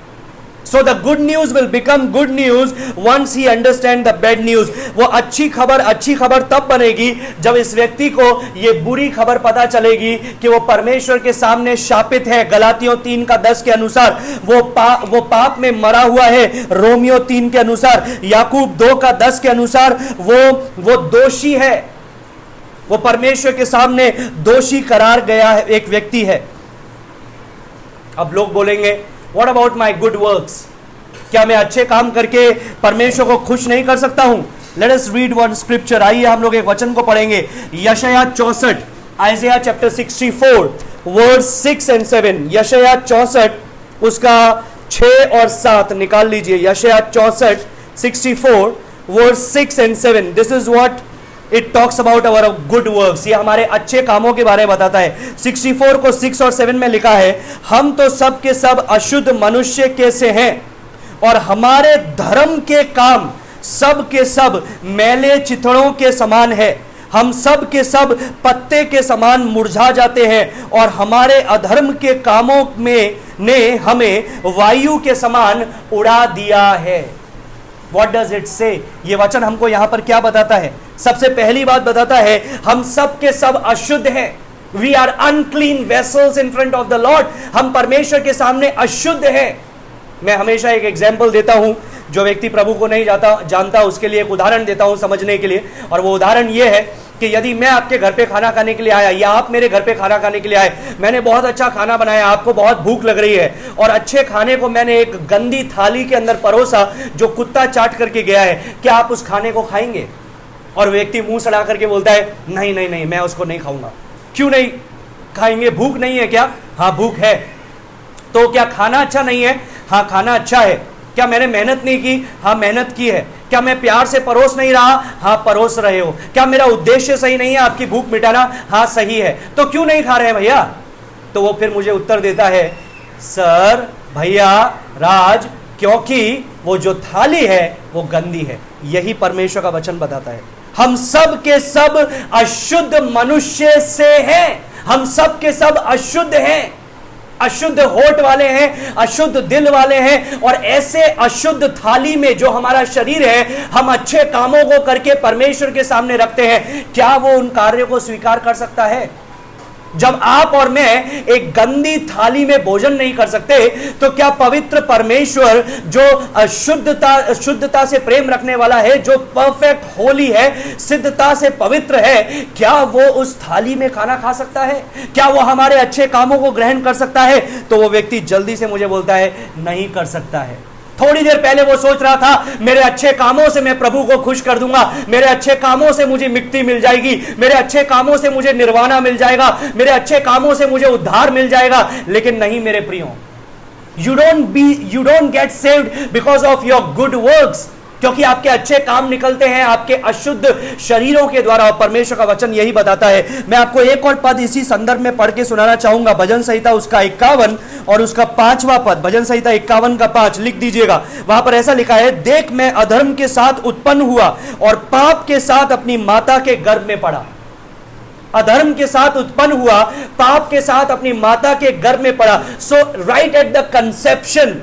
So the good news will become good news once he understand the bad news। वो अच्छी खबर तब बनेगी जब इस व्यक्ति को ये बुरी खबर पता चलेगी कि वो परमेश्वर के सामने शापित है। गलातियों 3:10 के अनुसार वो पाप में मरा हुआ है। रोमियो 3 के अनुसार, याकूब 2:10 के अनुसार वो दोषी है, वो परमेश्वर के सामने दोषी करार गया है, एक व्यक्ति है। अब लोग बोलेंगे What about my good works? क्या मैं अच्छे काम करके परमेश्वर को खुश नहीं कर सकता हूं? Let us read one scripture। आइए हम लोग एक वचन को पढ़ेंगे। यशायाह 64, Isaiah chapter 64 verse 6 and 7। यशायाह 64 उसका 6 और 7 निकाल लीजिए। यशायाह 64 64 verse 6 and 7। This is what it talks about our good works। ये हमारे अच्छे कामों के बारे में बताता है। 64 को 6 और 7 में लिखा है, हम तो सब के सब अशुद्ध मनुष्य के से हैं और हमारे धर्म के काम सब के सब मैले चिथड़ों के समान है। हम सब के सब पत्ते के समान मुरझा जाते हैं और हमारे अधर्म के कामों में ने हमें वायु के समान उड़ा दिया है। What does it say? ये वचन हमको यहां पर क्या बताता है? सबसे पहली बात बताता है, हम सब के सब अशुद्ध हैं। We are unclean vessels in front of the Lord। हम परमेश्वर के सामने अशुद्ध हैं। मैं हमेशा एक एग्जाम्पल देता हूं, जो व्यक्ति प्रभु को नहीं जानता उसके लिए एक उदाहरण देता हूं समझने के लिए, और वो उदाहरण ये है कि यदि मैं आपके घर पे खाना खाने के लिए आया या आप मेरे घर पे खाना खाने के लिए आए, मैंने बहुत अच्छा खाना बनाया, आपको बहुत भूख लग रही है, और अच्छे खाने को मैंने एक गंदी थाली के अंदर परोसा जो कुत्ता चाट करके गया है, क्या आप उस खाने को खाएंगे? और व्यक्ति मुंह सड़ा करके बोलता है नहीं नहीं नहीं, मैं उसको नहीं खाऊंगा। क्यों नहीं खाएंगे? भूख नहीं है क्या? हाँ भूख है। तो क्या खाना अच्छा नहीं है? हाँ खाना अच्छा है। क्या मैंने मेहनत नहीं की? हाँ मेहनत की है। क्या मैं प्यार से परोस नहीं रहा? हाँ परोस रहे हो। क्या मेरा उद्देश्य सही नहीं है आपकी भूख मिटाना? हाँ सही है। तो क्यों नहीं खा रहे हैं भैया? तो वो फिर मुझे उत्तर देता है, सर, भैया, राज, क्योंकि वो जो थाली है वो गंदी है। यही परमेश्वर का वचन बताता है। हम सब के सब अशुद्ध मनुष्य से हैं। हम सब के सब अशुद्ध हैं, अशुद्ध होठ वाले हैं, अशुद्ध दिल वाले हैं, और ऐसे अशुद्ध थाली में जो हमारा शरीर है, हम अच्छे कामों को करके परमेश्वर के सामने रखते हैं। क्या वो उन कार्यों को स्वीकार कर सकता है? जब आप और मैं एक गंदी थाली में भोजन नहीं कर सकते, तो क्या पवित्र परमेश्वर जो शुद्धता से प्रेम रखने वाला है, जो परफेक्ट होली है, सिद्धता से पवित्र है, क्या वो उस थाली में खाना खा सकता है? क्या वो हमारे अच्छे कामों को ग्रहण कर सकता है? तो वो व्यक्ति जल्दी से मुझे बोलता है नहीं कर सकता है। थोड़ी देर पहले वो सोच रहा था मेरे अच्छे कामों से मैं प्रभु को खुश कर दूंगा, मेरे अच्छे कामों से मुझे मुक्ति मिल जाएगी, मेरे अच्छे कामों से मुझे निर्वाणा मिल जाएगा, मेरे अच्छे कामों से मुझे उद्धार मिल जाएगा। लेकिन नहीं मेरे प्रियो, you don't get saved because of your good works, क्योंकि आपके अच्छे काम निकलते हैं आपके अशुद्ध शरीरों के द्वारा। और परमेश्वर का वचन यही बताता है। मैं आपको एक और पद इसी संदर्भ में पढ़ के सुनाना चाहूंगा। भजन संहिता उसका 51 और उसका 5वां पद, भजन संहिता 51 का 5 लिख दीजिएगा। वहां पर ऐसा लिखा है, देख मैं अधर्म के साथ उत्पन्न हुआ और पाप के साथ अपनी माता के गर्भ में पड़ा। अधर्म के साथ उत्पन्न हुआ, पाप के साथ अपनी माता के गर्भ में पड़ा। So right at the conception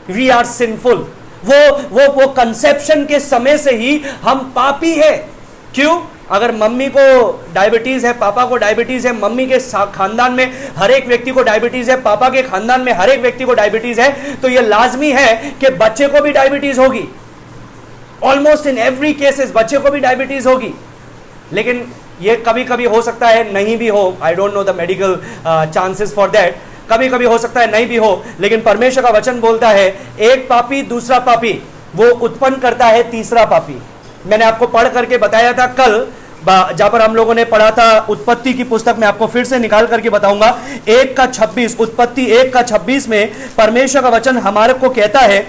we are sinful. वो कंसेप्शन के समय से ही हम पापी है। क्यों? अगर मम्मी को डायबिटीज है, पापा को डायबिटीज है, मम्मी के खानदान में हर एक व्यक्ति को डायबिटीज है, पापा के खानदान में हर एक व्यक्ति को डायबिटीज है, तो यह लाजमी है कि बच्चे को भी डायबिटीज होगी। ऑलमोस्ट इन एवरी केसेस बच्चे को भी डायबिटीज होगी। लेकिन यह कभी कभी हो सकता है नहीं भी हो। I don't know the medical chances for that. कभी कभी हो सकता है नहीं भी हो। लेकिन परमेश्वर का वचन बोलता है एक पापी दूसरा पापी वो उत्पन्न करता है तीसरा पापी। मैंने आपको पढ़ करके बताया था कल, जहां पर हम लोगों ने पढ़ा था उत्पत्ति की पुस्तक में, आपको फिर से निकाल करके बताऊंगा। 1:26, उत्पत्ति 1:26 में परमेश्वर का वचन हमारे को कहता है,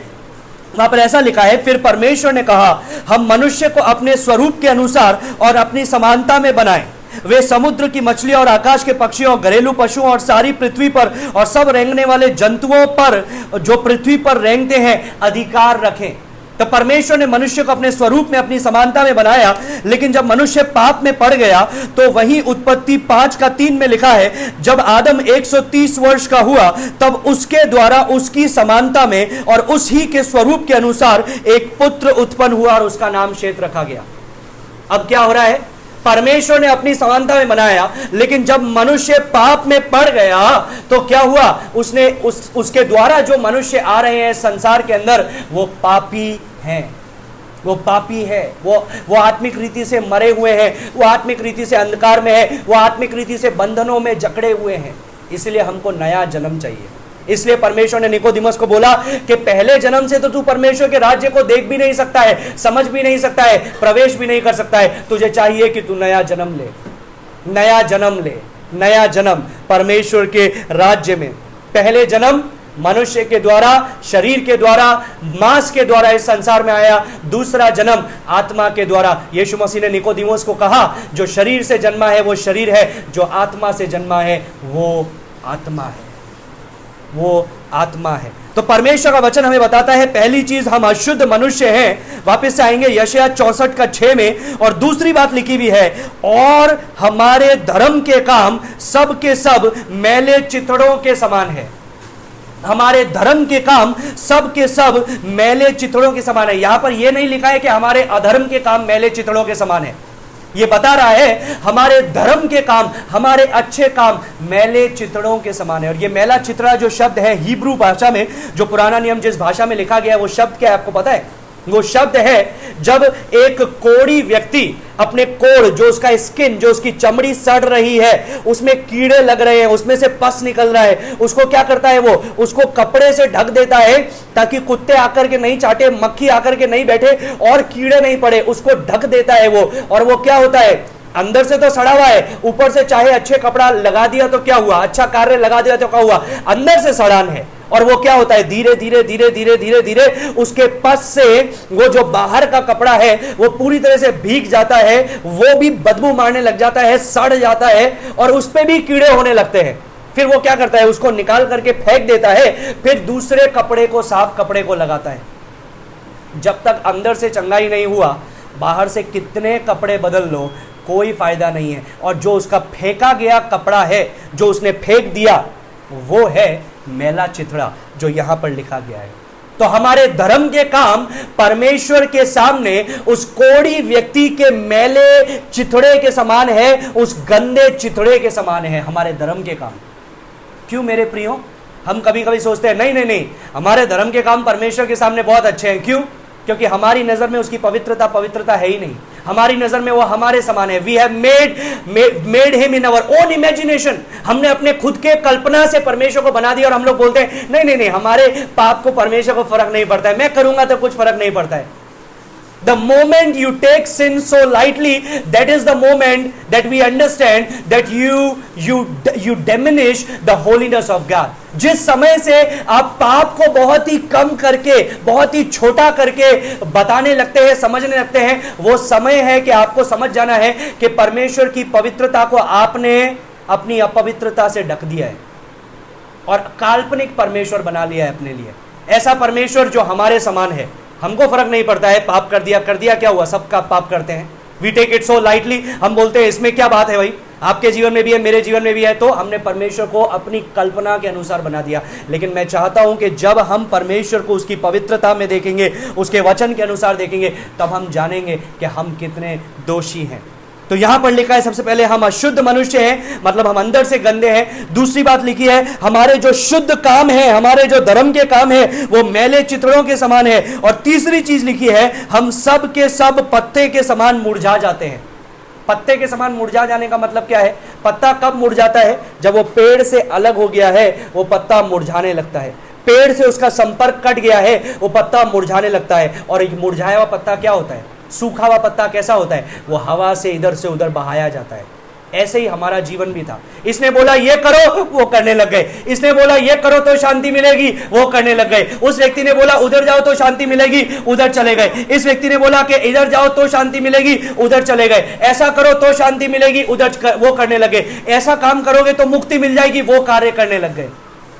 वहां पर ऐसा लिखा है, फिर परमेश्वर ने कहा हम मनुष्य को अपने स्वरूप के अनुसार और अपनी समानता में बनाएं। वे समुद्र की मछलियों और आकाश के पक्षियों और घरेलू पशुओं और सारी पृथ्वी पर और सब रेंगने वाले जंतुओं पर जो पृथ्वी पर रेंगते हैं अधिकार रखें। तो परमेश्वर ने मनुष्य को अपने स्वरूप में अपनी समानता में बनाया। लेकिन जब मनुष्य पाप में पड़ गया तो वहीं उत्पत्ति 5:3 में लिखा है, जब आदम 130 वर्ष का हुआ तब उसके द्वारा उसकी समानता में और उसी के स्वरूप के अनुसार एक पुत्र उत्पन्न हुआ और उसका नाम शेत रखा गया। अब क्या हो रहा है? परमेश्वर ने अपनी समानता में बनाया, लेकिन जब मनुष्य पाप में पड़ गया तो क्या हुआ? उसने उसके द्वारा जो मनुष्य आ रहे हैं संसार के अंदर वो पापी हैं। वो पापी है, वो आत्मिक रीति से मरे हुए हैं, वो आत्मिक रीति से अंधकार में है, वो आत्मिक रीति से बंधनों में जकड़े हुए हैं। इसलिए हमको नया जन्म चाहिए। इसलिए परमेश्वर ने निकोदिमस को बोला कि पहले जन्म से तो तू परमेश्वर के राज्य को देख भी नहीं सकता है, समझ भी नहीं सकता है, प्रवेश भी नहीं कर सकता है। तुझे चाहिए कि तू नया जन्म ले, नया जन्म ले, नया जन्म परमेश्वर के राज्य में। पहले जन्म मनुष्य के द्वारा, शरीर के द्वारा, मांस के द्वारा इस संसार में आया। दूसरा जन्म आत्मा के द्वारा। यीशु मसीह ने निकोदिमस को कहा, जो शरीर से जन्मा है वो शरीर है, जो आत्मा से जन्मा है वो आत्मा है, वो आत्मा है। तो परमेश्वर का वचन हमें बताता है पहली चीज हम अशुद्ध मनुष्य हैं। वापस से आएंगे यशायाह 64:6 में, और दूसरी बात लिखी हुई है, और हमारे धर्म के काम सब के सब मैले चिथड़ों के समान है। हमारे धर्म के काम सब के सब मैले चिथड़ों के समान है। यहां पर यह नहीं लिखा है कि हमारे अधर्म के काम मैले चिथड़ों के समान है। ये बता रहा है हमारे धर्म के काम, हमारे अच्छे काम मैले चितड़ों के समान है। और ये मैला चितड़ा जो शब्द है हिब्रू भाषा में, जो पुराना नियम जिस भाषा में लिखा गया है, वो शब्द क्या है आपको पता है? वो शब्द है जब एक कोढ़ी व्यक्ति अपने कोढ़, जो उसका स्किन, जो उसकी चमड़ी सड़ रही है, उसमें कीड़े लग रहे हैं, उसमें से पस निकल रहा है, उसको क्या करता है? वो उसको कपड़े से ढक देता है ताकि कुत्ते आकर के नहीं चाटे, मक्खी आकर के नहीं बैठे और कीड़े नहीं पड़े। उसको ढक देता है वो। और वो क्या होता है? अंदर से तो सड़ा हुआ है, ऊपर से चाहे अच्छे कपड़ा लगा दिया तो क्या हुआ, अच्छा कार्य लगा दिया तो क्या हुआ, अंदर से सड़ान है। और वो क्या होता है? धीरे धीरे धीरे धीरे धीरे धीरे उसके पस से वो जो बाहर का कपड़ा है वो पूरी तरह से भीग जाता है, वो भी बदबू मारने लग जाता है, सड़ जाता है और उस पे भी कीड़े होने लगते हैं। फिर वो क्या करता है? उसको निकाल करके फेंक देता है, फिर दूसरे कपड़े को, साफ कपड़े को लगाता है। जब तक अंदर से चंगाई नहीं हुआ, बाहर से कितने कपड़े बदल लो कोई फायदा नहीं है। और जो उसका फेंका गया कपड़ा है, जो उसने फेंक दिया, वो है मैला चिथड़ा, जो यहां पर लिखा गया है। तो हमारे धर्म के काम परमेश्वर के सामने उस कोढ़ी व्यक्ति के मैले चिथड़े के समान है, उस गंदे चिथड़े के समान है हमारे धर्म के काम। क्यों मेरे प्रियो? हम कभी कभी सोचते हैं नहीं नहीं नहीं, हमारे धर्म के काम परमेश्वर के सामने बहुत अच्छे हैं। क्यों? क्योंकि हमारी नजर में उसकी पवित्रता है ही नहीं। हमारी नजर में वो हमारे समान है। We have made him in our own imagination. हमने अपने खुद के कल्पना से परमेश्वर को बना दिया और हम लोग बोलते हैं नहीं नहीं नहीं, हमारे पाप को परमेश्वर को फर्क नहीं पड़ता है, मैं करूंगा तो कुछ फर्क नहीं पड़ता है। The moment you take sin so lightly, that is the moment that we understand that you diminish the holiness of God. जिस समय से आप पाप को बहुत ही कम करके, बहुत ही छोटा करके बताने लगते हैं, समझने लगते हैं, वो समय है कि आपको समझ जाना है कि परमेश्वर की पवित्रता को आपने अपनी अपवित्रता से ढक दिया है और काल्पनिक परमेश्वर बना लिया है अपने लिए। ऐसा परमेश्वर जो हमारे समान है, हमको फर्क नहीं पड़ता है, पाप कर दिया क्या हुआ, सबका पाप करते हैं। We take it so lightly. हम बोलते हैं इसमें क्या बात है भाई, आपके जीवन में भी है, मेरे जीवन में भी है, तो हमने परमेश्वर को अपनी कल्पना के अनुसार बना दिया। लेकिन मैं चाहता हूं कि जब हम परमेश्वर को उसकी पवित्रता में देखेंगे, उसके वचन के अनुसार देखेंगे, तब हम जानेंगे कि हम कितने दोषी हैं। तो यहां पर लिखा है सबसे पहले हम अशुद्ध मनुष्य हैं, मतलब हम अंदर से गंदे हैं। दूसरी बात लिखी है हमारे जो शुद्ध काम है, हमारे जो धर्म के काम है, वो मैले चिथड़ों के समान है। और तीसरी चीज लिखी है हम सब के सब पत्ते के समान मुरझा जाते हैं। पत्ते के समान मुरझा जाने का मतलब क्या है? पत्ता कब मुरझाता है? जब वो पेड़ से अलग हो गया है, वो पत्ता मुरझाने लगता है। पेड़ से उसका संपर्क कट गया है, वो पत्ता मुरझाने लगता है। और एक मुरझाया हुआ पत्ता क्या होता है? सूखा हुआ पत्ता कैसा होता है? वो हवा से इधर से उधर बहाया जाता है। ऐसे ही हमारा जीवन भी था। इसने बोला ये करो, वो करने लग गए। इसने बोला ये करो तो शांति मिलेगी, वो करने लग गए। उस व्यक्ति ने बोला उधर जाओ तो शांति मिलेगी, उधर चले गए। इस व्यक्ति ने बोला कि इधर जाओ तो शांति मिलेगी, उधर चले गए। ऐसा करो तो शांति मिलेगी, उधर वो करने लगे। ऐसा काम करोगे तो मुक्ति मिल जाएगी, वो कार्य करने लग गए।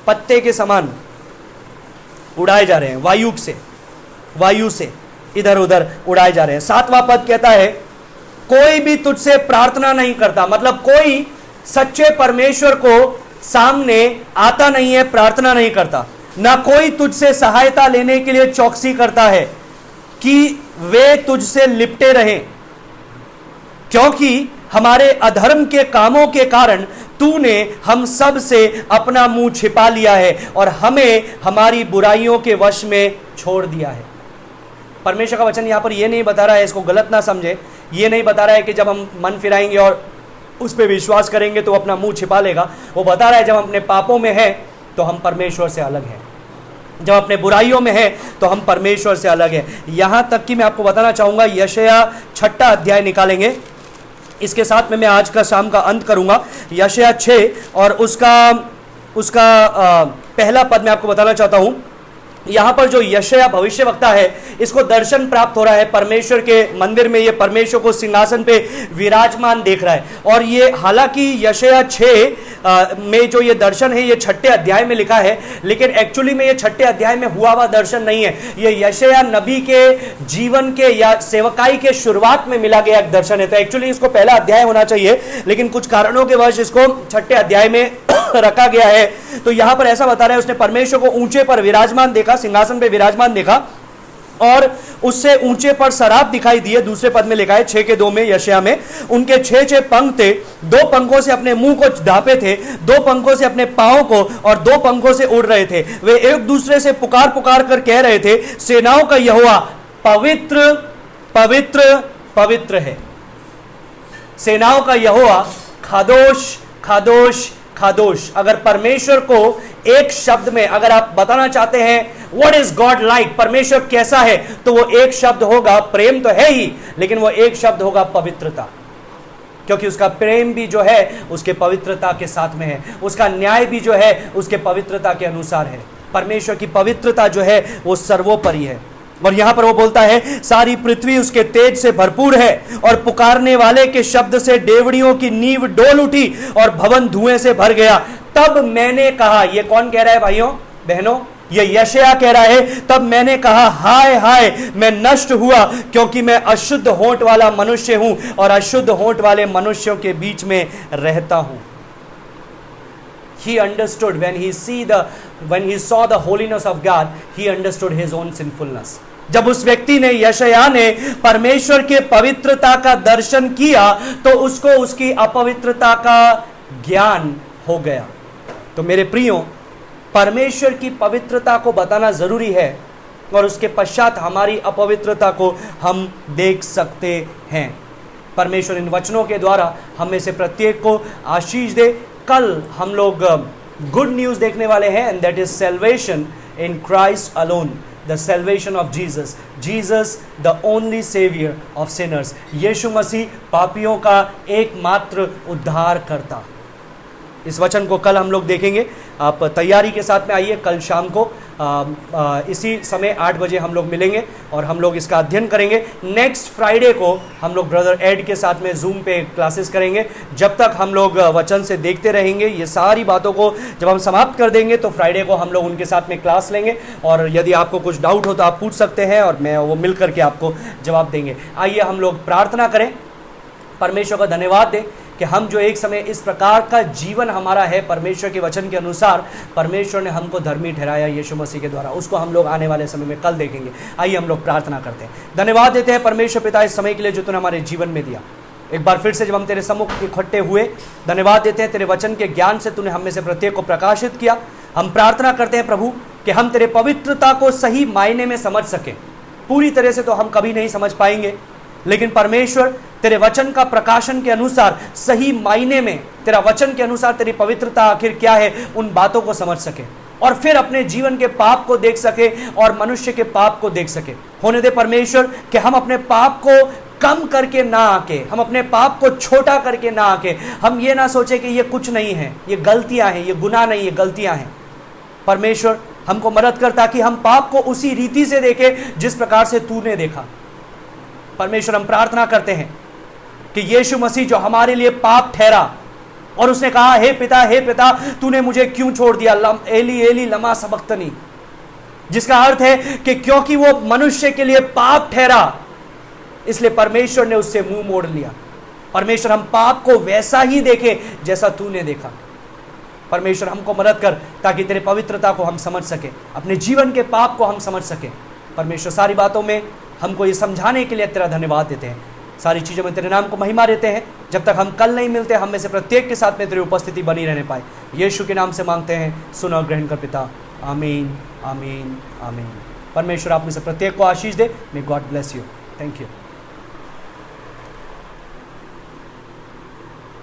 पत्ते के समान उड़ाए जा रहे हैं, वायु से इधर उधर उड़ाए जा रहे हैं। 7वां पद कहता है कोई भी तुझसे प्रार्थना नहीं करता, मतलब कोई सच्चे परमेश्वर को सामने आता नहीं है, प्रार्थना नहीं करता। ना कोई तुझसे सहायता लेने के लिए चौकसी करता है कि वे तुझसे लिपटे रहें, क्योंकि हमारे अधर्म के कामों के कारण तूने हम सब से अपना मुंह छिपा लिया है और हमें हमारी बुराइयों के वश में छोड़ दिया है। परमेश्वर का वचन यहां पर यह नहीं बता रहा है, इसको गलत ना समझे, ये नहीं बता रहा है कि जब हम मन फिराएंगे और उस पर विश्वास करेंगे तो अपना मुंह छिपा लेगा। वो बता रहा है जब हम अपने पापों में हैं तो हम परमेश्वर से अलग हैं, जब अपने बुराइयों में हैं तो हम परमेश्वर से अलग हैं। यहां तक कि मैं आपको बताना चाहूंगा, यशायाह 6 अध्याय निकालेंगे, इसके साथ में मैं आज का शाम का अंत करूंगा। यशायाह 6 और उसका पहला पद मैं आपको बताना चाहता हूं। यहां पर जो यशायाह भविष्यवक्ता है, इसको दर्शन प्राप्त हो रहा है परमेश्वर के मंदिर में। ये परमेश्वर को सिंहासन पे विराजमान देख रहा है। और ये हालांकि यशायाह 6 में जो ये दर्शन है ये 6 अध्याय में लिखा है, लेकिन एक्चुअली में ये 6 अध्याय में हुआ हुआ दर्शन नहीं है। ये यशायाह नबी के जीवन के या सेवकाई के शुरुआत में मिला गया एक दर्शन है। तो एक्चुअली इसको पहला अध्याय होना चाहिए, लेकिन कुछ कारणों के वजह इसको 6 अध्याय में रखा गया है। तो यहां पर ऐसा बता रहा है उसने परमेश्वर को ऊंचे पर विराजमान देखा, सिंहासन पे विराजमान देखा, और उससे ऊंचे पर सराप दिखाई दिए। दूसरे पद में लिखा है 6:2 में यशायाह में, उनके 6 पंख थे, 2 पंखों से अपने मुंह को ढांपे थे, 2 पंखों से अपने पांव को, और 2 पंखों से उड़ रहे थे। वे एक दूसरे से पुकार पुकार कर कह रहे थे, सेनाओं का यहोवा पवित्र पवित्र पवित्र है। सेनाओं का यहोवा खादोश खादोश खादोश। अगर परमेश्वर को एक शब्द में अगर आप बताना चाहते हैं व्हाट इज गॉड लाइक, परमेश्वर कैसा है, तो वो एक शब्द होगा, प्रेम तो है ही, लेकिन वो एक शब्द होगा पवित्रता। क्योंकि उसका प्रेम भी जो है उसके पवित्रता के साथ में है, उसका न्याय भी जो है उसके पवित्रता के अनुसार है। परमेश्वर की पवित्रता जो है वो सर्वोपरि है। और यहां पर वो बोलता है सारी पृथ्वी उसके तेज से भरपूर है, और पुकारने वाले के शब्द से डेवड़ियों की नींव डोल उठी और भवन धुएं से भर गया। तब मैंने कहा, ये कौन कह रहा है भाइयों बहनों? ये यशायाह कह रहा है, तब मैंने कहा हाय हाय मैं नष्ट हुआ, क्योंकि मैं अशुद्ध होंठ वाला मनुष्य हूं और अशुद्ध होंठ वाले मनुष्यों के बीच में रहता हूं। he understood when he saw the holiness of God, he understood his own sinfulness. जब उस व्यक्ति ने, यशायाह ने परमेश्वर के पवित्रता का दर्शन किया तो उसको उसकी अपवित्रता का ज्ञान हो गया। तो मेरे प्रियो, परमेश्वर की पवित्रता को बताना जरूरी है और उसके पश्चात हमारी अपवित्रता को हम देख सकते हैं। परमेश्वर इन वचनों के द्वारा हम में से प्रत्येक को आशीष दे। कल हम लोग गुड न्यूज देखने वाले हैं, and that is salvation in Christ alone, the salvation of Jesus, Jesus the only saviour of sinners. यीशु मसीह पापियों का एकमात्र उद्धार करता। इस वचन को कल हम लोग देखेंगे। आप तैयारी के साथ में आइए। कल शाम को इसी समय 8 बजे हम लोग मिलेंगे और हम लोग इसका अध्ययन करेंगे। नेक्स्ट फ्राइडे को हम लोग ब्रदर एड के साथ में जूम पे क्लासेस करेंगे। जब तक हम लोग वचन से देखते रहेंगे, ये सारी बातों को जब हम समाप्त कर देंगे तो फ्राइडे को हम लोग उनके साथ में क्लास लेंगे। और यदि आपको कुछ डाउट हो तो आप पूछ सकते हैं और मैं वो मिल करके आपको जवाब देंगे। आइए हम लोग प्रार्थना करें, परमेश्वर का धन्यवाद दें कि हम जो एक समय इस प्रकार का जीवन हमारा है परमेश्वर के वचन के अनुसार, परमेश्वर ने हमको धर्मी ठहराया यीशु मसीह के द्वारा, उसको हम लोग आने वाले समय में कल देखेंगे। आइए हम लोग प्रार्थना करते हैं। धन्यवाद देते हैं परमेश्वर पिता इस समय के लिए जो तूने हमारे जीवन में दिया। एक बार फिर से जब हम तेरे सम्मुख इकट्ठे हुए, धन्यवाद देते हैं तेरे वचन के ज्ञान से तूने हम में से प्रत्येक को प्रकाशित किया। हम प्रार्थना करते हैं प्रभु कि हम तेरे पवित्रता को सही मायने में समझ सकें। पूरी तरह से तो हम कभी नहीं समझ पाएंगे, लेकिन परमेश्वर तेरे वचन का प्रकाशन के अनुसार सही मायने में तेरा वचन के अनुसार तेरी पवित्रता आखिर क्या है, उन बातों को समझ सके और फिर अपने जीवन के पाप को देख सके और मनुष्य के पाप को देख सके। होने दे परमेश्वर कि हम अपने पाप को कम करके ना आके, हम अपने पाप को छोटा करके ना आके, हम ये ना सोचे कि ये कुछ नहीं है, ये गलतियां हैं, ये गुनाह नहीं, ये गलतियां हैं। परमेश्वर हमको मदद कर ताकि हम पाप को उसी रीति से देखें जिस प्रकार से तूने देखा। परमेश्वर हम प्रार्थना करते हैं कि यीशु मसीह जो हमारे लिए पाप ठहरा और उसने कहा हे पिता तूने मुझे क्यों छोड़ दिया, एली एली लमा सबक्तनी, जिसका अर्थ है कि क्योंकि वो मनुष्य के लिए पाप ठहरा इसलिए परमेश्वर ने उससे मुंह मोड़ लिया। परमेश्वर हम पाप को वैसा ही देखें जैसा तूने देखा। परमेश्वर हमको मदद कर ताकि तेरे पवित्रता को हम समझ सके, अपने जीवन के पाप को हम समझ सके। परमेश्वर सारी बातों में हमको ये समझाने के लिए तेरा धन्यवाद देते हैं। सारी चीज़ों में तेरे नाम को महिमा देते हैं। जब तक हम कल नहीं मिलते, हम में से प्रत्येक के साथ में तेरी उपस्थिति बनी रहने पाए। यीशु के नाम से मांगते हैं, सुन और ग्रहण कर पिता। आमीन आमीन आमीन। परमेश्वर आप में से प्रत्येक को आशीष दे। May God bless you. Thank you.